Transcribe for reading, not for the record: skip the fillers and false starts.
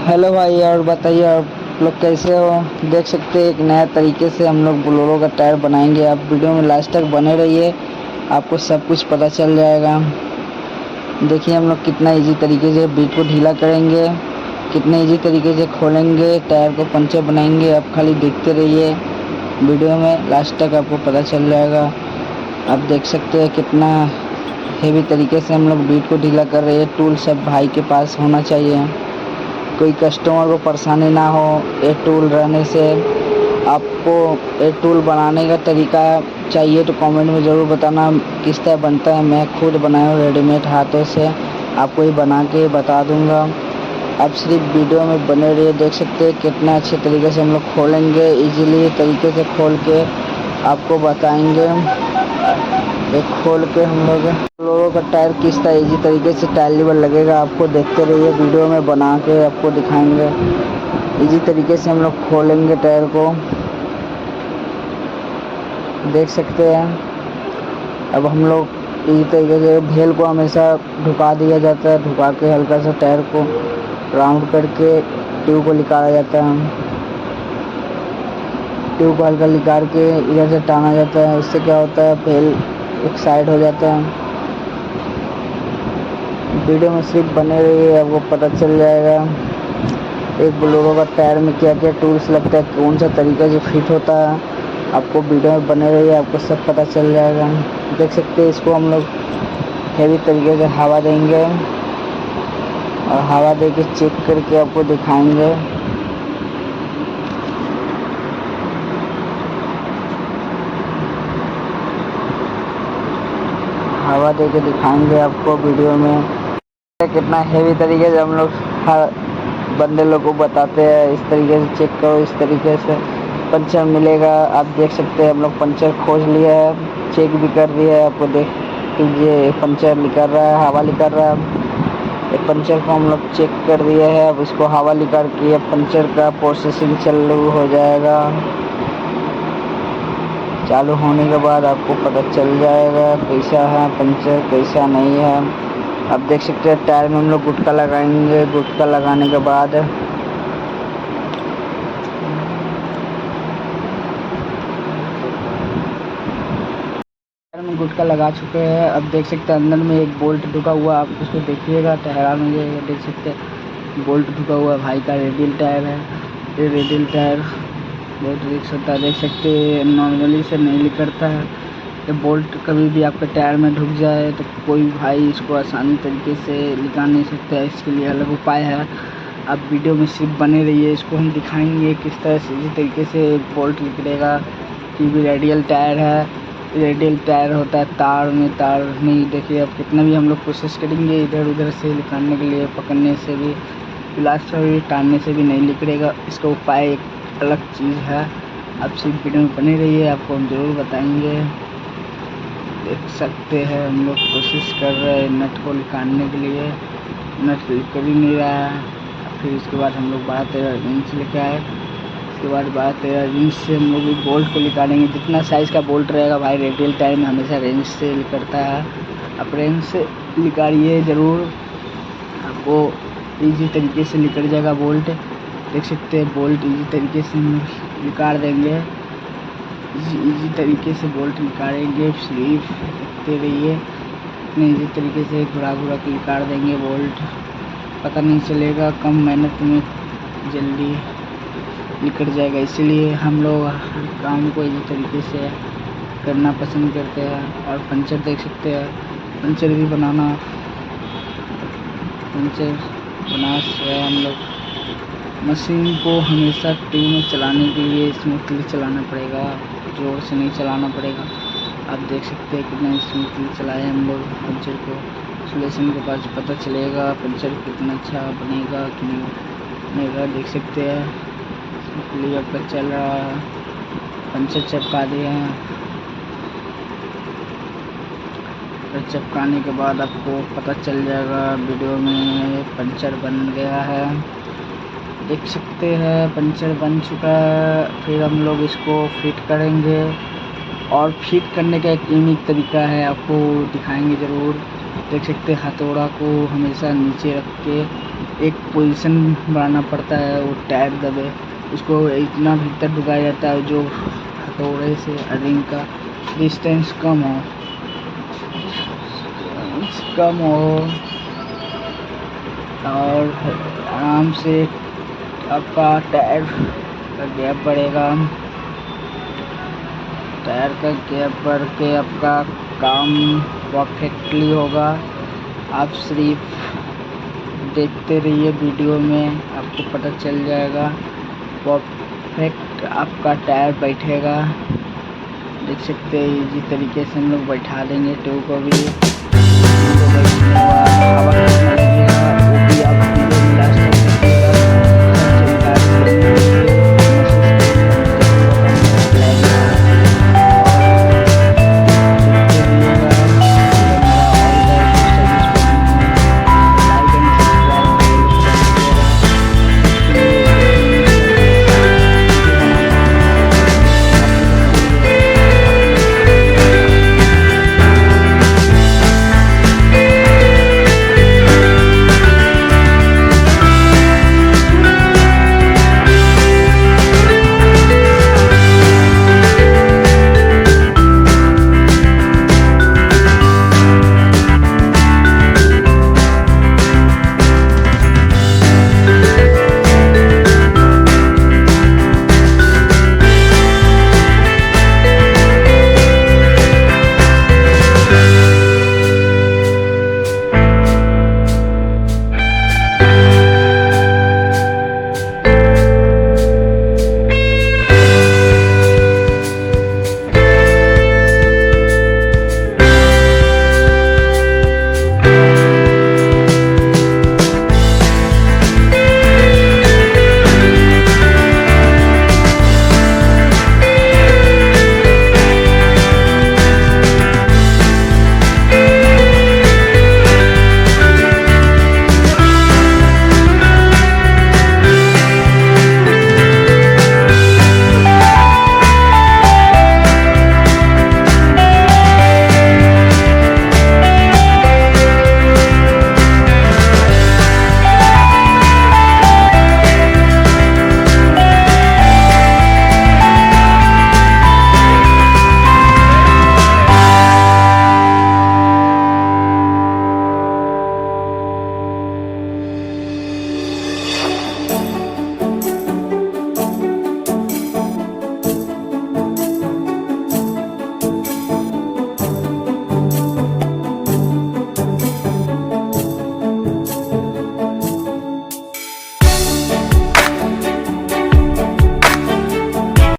Hello भाई, और बताइए आप लोग कैसे हो। देख सकते हैं एक नया तरीके से हम लोग बोलेरो का टायर बनाएंगे। आप वीडियो में लास्ट तक बने रहिए, आपको सब कुछ पता चल जाएगा। देखिए हम लोग कितना इजी तरीके से बीट को ढीला करेंगे, कितने इजी तरीके से खोलेंगे, टायर को पंचर बनाएंगे। आप खाली देखते रहिए वीडियो में, लास्ट तक आपको पता चल जाएगा। आप देख सकते हैं कितना हेवी तरीके से हम लोग बीट को ढीला कर रहे हैं। टूल सब भाई के पास होना चाहिए, कोई कस्टमर को परेशानी ना हो। ये टूल रहने से आपको ये टूल बनाने का तरीका चाहिए तो कमेंट में ज़रूर बताना किस तरह बनता है। मैं खुद बनाया हूँ रेडीमेड हाथों से, आपको ये बना के बता दूंगा। आप सिर्फ वीडियो में बने रहिए। देख सकते हैं कितना अच्छे तरीके से हम लोग खोलेंगे, इजीली तरीके से खोल के आपको बताएंगे। एक खोल के हम लोगों का टायर किस तरह इजी तरीके से टायर लीवर लगेगा, आपको देखते रहिए। वीडियो में बना के आपको दिखाएंगे इजी तरीके से हम लोग खोलेंगे टायर को। देख सकते हैं अब हम लोग इसी तरीके से भेल को हमेशा ढुका दिया जाता है। ढुका के हल्का सा टायर को राउंड करके ट्यूब को निकाला जाता है। ट्यूब को हल्का निकाल के इधर से टाना जाता है। इससे क्या होता है, भेल एक साइड हो जाता है। वीडियो में सिर्फ बने रहिए, आपको पता चल जाएगा एक बोलेरो का टायर में क्या क्या टूल्स लगता है, कौन सा तरीका से फिट होता है। आपको वीडियो में बने रहिए, आपको सब पता चल जाएगा। देख सकते हैं इसको हम लोग हेवी तरीके से हवा देंगे और हवा दे के चेक करके आपको दिखाएंगे। हवा दे के दिखाएंगे आपको वीडियो में कितना हेवी तरीके से हम लोग हर बंदे लोग को बताते हैं। इस तरीके से चेक करो, इस तरीके से पंचर मिलेगा। आप देख सकते हैं हम लोग पंचर खोज लिया है, चेक भी कर दिया है। आपको देख लीजिए पंचर निकल रहा है, हवा निकल रहा है। ये पंचर को हम लोग चेक कर दिया है। अब इसको हवा निकाल के पंचर का प्रोसेसिंग चालू हो जाएगा। चालू होने के बाद आपको पता चल जाएगा कैसा है पंचर, कैसा नहीं है। आप देख सकते हैं टायर में हम लोग गुटका लगाएंगे। गुटका लगाने के बाद टायर में गुटका लगा चुके हैं। अब देख सकते हैं अंदर में एक बोल्ट ढुका हुआ, आप उसको देखिएगा। टायर में ये देख सकते हैं बोल्ट ढुका हुआ भाई का रेडियल टायर है। ये रेडियल टायर बहुत रिस्क होता है, देख सकते हैं नॉर्मली से नहीं निकलता है। ये बोल्ट कभी भी आपके टायर में ढुक जाए तो कोई भाई इसको आसानी तरीके से निकाल नहीं सकता है। इसके लिए अलग उपाय है। आप वीडियो में सिर्फ बने रहिए, इसको हम दिखाएंगे किस तरह से इसी तरीके से बोल्ट निकलेगा। कि भी रेडियल टायर है, रेडियल टायर होता है तार में, तार नहीं। देखिए अब कितना भी हम लोग कोशिश करेंगे इधर उधर से निकालने के लिए, पकड़ने से भी, प्लास से भी, टानने से भी नहीं निकलेगा। इसका उपाय एक अलग चीज़ है। आप सिर्फ वीडियो में बने रहिए, आपको हम ज़रूर बताएंगे। देख सकते हैं हम लोग कोशिश कर रहे हैं नट को निकालने के लिए, नट निकल ही नहीं रहा है। फिर इसके बाद हम लोग 12-13 इंच लेके आए। उसके बाद 12-13 इंच से हम लोग बोल्ट को निकालेंगे। जितना साइज़ का बोल्ट रहेगा भाई रेडियल टायर में हमेशा रेंज से निकलता है। आप रेंज से निकालिए ज़रूर, आपको इजी तरीके से निकल जाएगा बोल्ट। देख सकते हैं बोल्ट इजी तरीके से निकाल देंगे। इजी तरीके से बोल्ट निकालेंगे, सिर्फ देखते रहिए। इतने इजी तरीके से घुरा घुरा के निकाल देंगे बोल्ट, पता नहीं चलेगा। कम मेहनत में जल्दी निकल जाएगा। इसीलिए हम लोग हर काम को इसी तरीके से करना पसंद करते हैं। और पंचर देख सकते हैं, पंचर भी बनाना, पंचर बना से हम लोग मशीन को हमेशा ट्यूब में चलाने के लिए स्मूथली चलाना पड़ेगा, जोर से नहीं चलाना पड़ेगा। आप देख सकते हैं कितना स्मूथली चलाए हम लोग पंचर को। सोल्यूशन के पास पता चलेगा पंचर कितना अच्छा बनेगा कि नहीं बनेगा। देख सकते हैं स्मूथली आपका चल रहा है। पंचर चिपका दिए हैं। चिपकाने के बाद आपको पता चल जाएगा वीडियो में पंचर बन गया है। देख सकते हैं पंचर बन चुका है। फिर हम लोग इसको फिट करेंगे और फिट करने का एक यूनिक तरीका है, आपको दिखाएंगे ज़रूर। देख सकते हैं हथौड़ा को हमेशा नीचे रख के एक पोजीशन बनाना पड़ता है, वो टायर दबे उसको इतना भीतर ढुकाया जाता है जो हथौड़े से रिंग का डिस्टेंस कम हो और आराम से आपका टायर का गैप बढ़ेगा। टायर का गैप बढ़ के आपका काम परफेक्टली होगा। आप सिर्फ देखते रहिए वीडियो में, आपको पता चल जाएगा परफेक्ट आपका टायर बैठेगा। देख सकते हैं इजी तरीके से हम लोग बैठा देंगे ट्यूब को भी। हवा कितना लगेगा